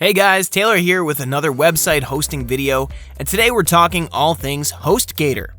Hey guys, Taylor here with another website hosting video, and today we're talking all things HostGator.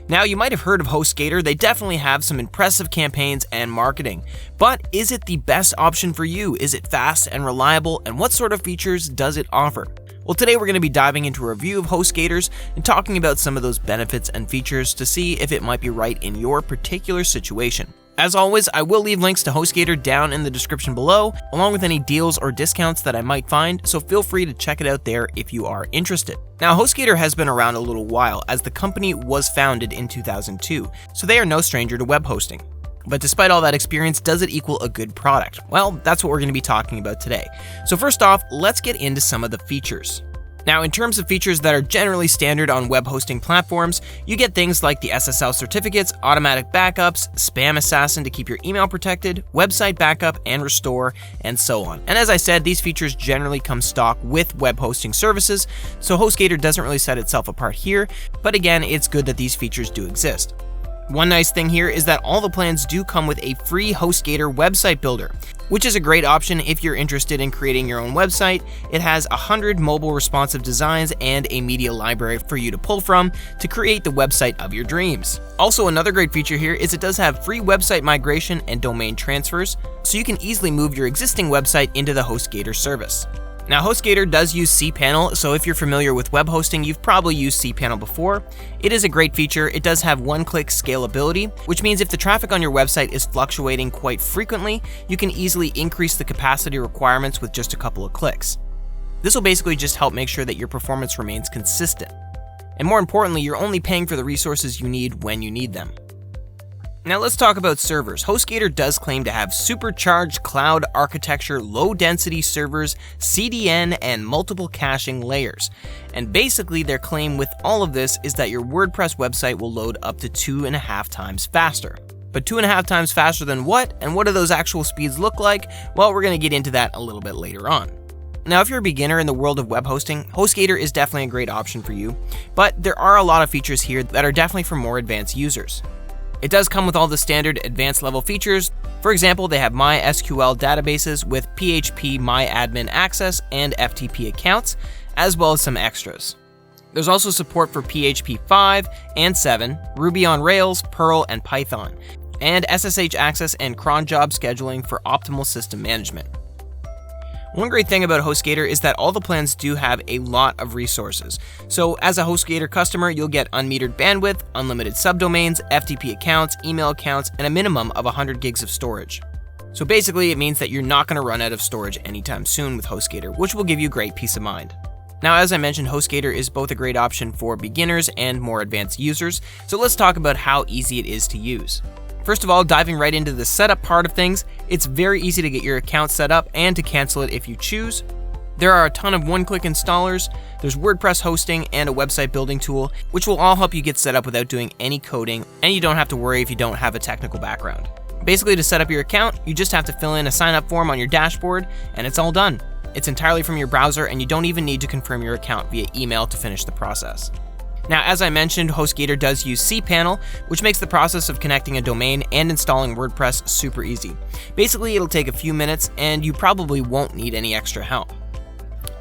Now, you might have heard of HostGator. They definitely have some impressive campaigns and marketing, but is it the best option for you? Is it fast and reliable, and what sort of features does it offer? Well, today we're going to be diving into a review of HostGator's and talking about some of those benefits and features to see if it might be right in your particular situation. As always, I will leave links to HostGator down in the description below, along with any deals or discounts that I might find, so feel free to check it out there if you are interested. Now, HostGator has been around a little while, as the company was founded in 2002, so they are no stranger to web hosting. But despite all that experience, does it equal a good product? Well, that's what we're going to be talking about today. So first off, let's get into some of the features. Now, in terms of features that are generally standard on web hosting platforms, you get things like the SSL certificates, automatic backups, spam assassin to keep your email protected, website backup and restore, and so on. And as I said, these features generally come stock with web hosting services, so HostGator doesn't really set itself apart here, but again, it's good that these features do exist. One nice thing here is that all the plans do come with a free HostGator website builder, which is a great option if you're interested in creating your own website. It has 100 mobile responsive designs and a media library for you to pull from to create the website of your dreams. Also, another great feature here is it does have free website migration and domain transfers, so you can easily move your existing website into the HostGator service. Now, HostGator does use cPanel, so if you're familiar with web hosting, you've probably used cPanel before. It is a great feature. It does have one-click scalability, which means if the traffic on your website is fluctuating quite frequently, you can easily increase the capacity requirements with just a couple of clicks. This will basically just help make sure that your performance remains consistent. And more importantly, you're only paying for the resources you need when you need them. Now let's talk about servers. HostGator does claim to have supercharged cloud architecture, low-density servers, CDN, and multiple caching layers. And basically their claim with all of this is that your WordPress website will load up to 2.5 times faster. But 2.5 times faster than what? And what do those actual speeds look like? Well, we're going to get into that a little bit later on. Now, if you're a beginner in the world of web hosting, HostGator is definitely a great option for you, but there are a lot of features here that are definitely for more advanced users. It does come with all the standard advanced level features. For example, they have MySQL databases with PHP MyAdmin access and FTP accounts, as well as some extras. There's also support for PHP 5 and 7, Ruby on Rails, Perl, and Python, and SSH access and cron job scheduling for optimal system management. One great thing about HostGator is that all the plans do have a lot of resources. So as a HostGator customer, you'll get unmetered bandwidth, unlimited subdomains, FTP accounts, email accounts, and a minimum of 100 gigs of storage. So basically, it means that you're not going to run out of storage anytime soon with HostGator, which will give you great peace of mind. Now, as I mentioned, HostGator is both a great option for beginners and more advanced users, so let's talk about how easy it is to use. First of all, diving right into the setup part of things, it's very easy to get your account set up and to cancel it if you choose. There are a ton of one-click installers, there's WordPress hosting and a website building tool, which will all help you get set up without doing any coding, and you don't have to worry if you don't have a technical background. Basically, to set up your account, you just have to fill in a sign-up form on your dashboard, and it's all done. It's entirely from your browser, and you don't even need to confirm your account via email to finish the process. Now, as I mentioned, HostGator does use cPanel, which makes the process of connecting a domain and installing WordPress super easy. Basically, it'll take a few minutes, and you probably won't need any extra help.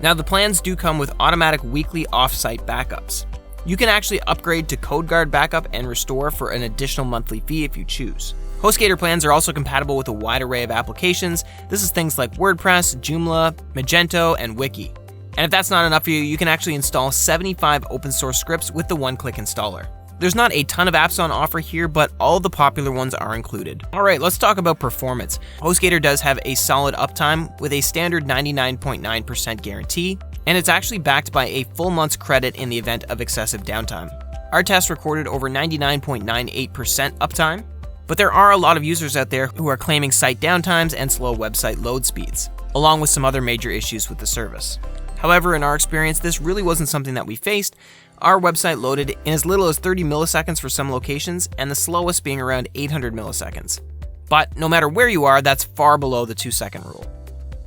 Now, the plans do come with automatic weekly off-site backups. You can actually upgrade to CodeGuard backup and restore for an additional monthly fee if you choose. HostGator plans are also compatible with a wide array of applications. This is things like WordPress, Joomla, Magento, and Wiki. And if that's not enough for you, you can actually install 75 open source scripts with the one-click installer. There's not a ton of apps on offer here, but all the popular ones are included. Alright, let's talk about performance. HostGator does have a solid uptime with a standard 99.9% guarantee, and it's actually backed by a full month's credit in the event of excessive downtime. Our test recorded over 99.98% uptime, but there are a lot of users out there who are claiming site downtimes and slow website load speeds, along with some other major issues with the service. However, in our experience, this really wasn't something that we faced. Our website loaded in as little as 30 milliseconds for some locations, and the slowest being around 800 milliseconds. But no matter where you are, that's far below the 2-second rule.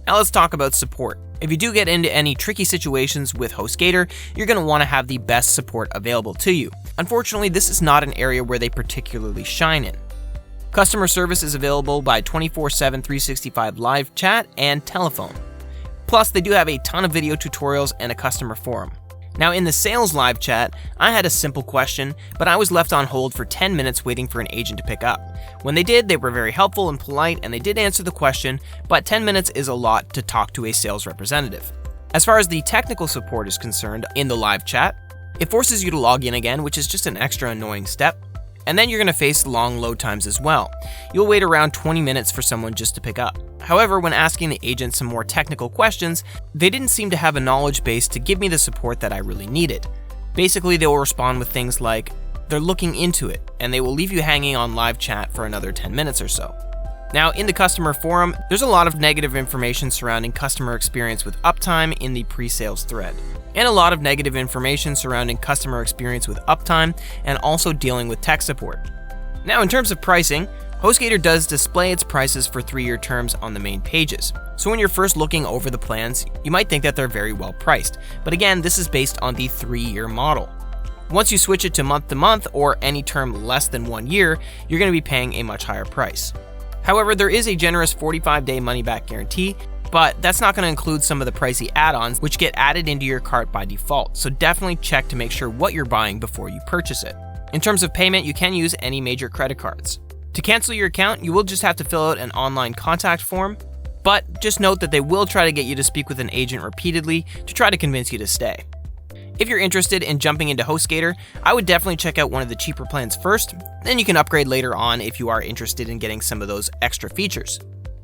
Now let's talk about support. If you do get into any tricky situations with HostGator, you're going to want to have the best support available to you. Unfortunately, this is not an area where they particularly shine in. Customer service is available by 24/7 365 live chat and telephone. Plus, they do have a ton of video tutorials and a customer forum. Now, in the sales live chat, I had a simple question, but I was left on hold for 10 minutes waiting for an agent to pick up. When they did, they were very helpful and polite, and they did answer the question, but 10 minutes is a lot to talk to a sales representative. As far as the technical support is concerned, in the live chat, it forces you to log in again, which is just an extra annoying step. And then you're going to face long load times as well. You'll wait around 20 minutes for someone just to pick up. However, when asking the agent some more technical questions, they didn't seem to have a knowledge base to give me the support that I really needed. Basically, they will respond with things like, they're looking into it, and they will leave you hanging on live chat for another 10 minutes or so. Now, in the customer forum, there's a lot of negative information surrounding customer experience with uptime in the pre-sales thread, and a lot of negative information surrounding customer experience with uptime and also dealing with tech support. Now, in terms of pricing, HostGator does display its prices for 3-year terms on the main pages. So when you're first looking over the plans, you might think that they're very well priced. But again, this is based on the 3-year model. Once you switch it to month or any term less than 1 year, you're going to be paying a much higher price. However, there is a generous 45-day money-back guarantee, but that's not going to include some of the pricey add-ons which get added into your cart by default, so definitely check to make sure what you're buying before you purchase it. In terms of payment, you can use any major credit cards. To cancel your account, you will just have to fill out an online contact form, but just note that they will try to get you to speak with an agent repeatedly to try to convince you to stay. If you're interested in jumping into HostGator, I would definitely check out one of the cheaper plans first, then you can upgrade later on if you are interested in getting some of those extra features.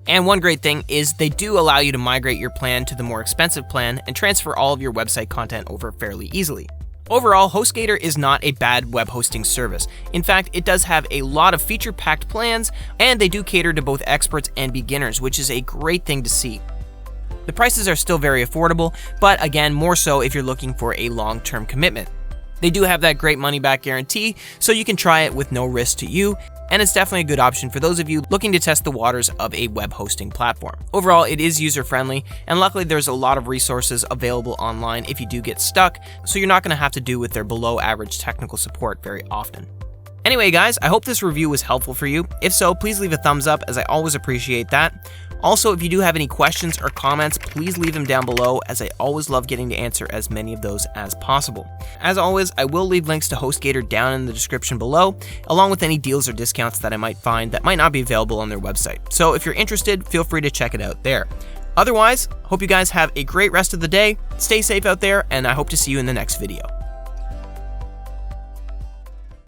And one great thing is they do allow you to migrate your plan to the more expensive plan and transfer all of your website content over fairly easily. Overall, HostGator is not a bad web hosting service. In fact, it does have a lot of feature-packed plans, and they do cater to both experts and beginners, which is a great thing to see. The prices are still very affordable, but again, more so if you're looking for a long-term commitment. They do have that great money-back guarantee, so you can try it with no risk to you, and it's definitely a good option for those of you looking to test the waters of a web hosting platform. Overall, it is user-friendly, and luckily there's a lot of resources available online if you do get stuck, so you're not going to have to do with their below-average technical support very often. Anyway guys, I hope this review was helpful for you. If so, please leave a thumbs up, as I always appreciate that. Also, if you do have any questions or comments, please leave them down below, as I always love getting to answer as many of those as possible. As always, I will leave links to HostGator down in the description below, along with any deals or discounts that I might find that might not be available on their website. So if you're interested, feel free to check it out there. Otherwise, hope you guys have a great rest of the day, stay safe out there, and I hope to see you in the next video.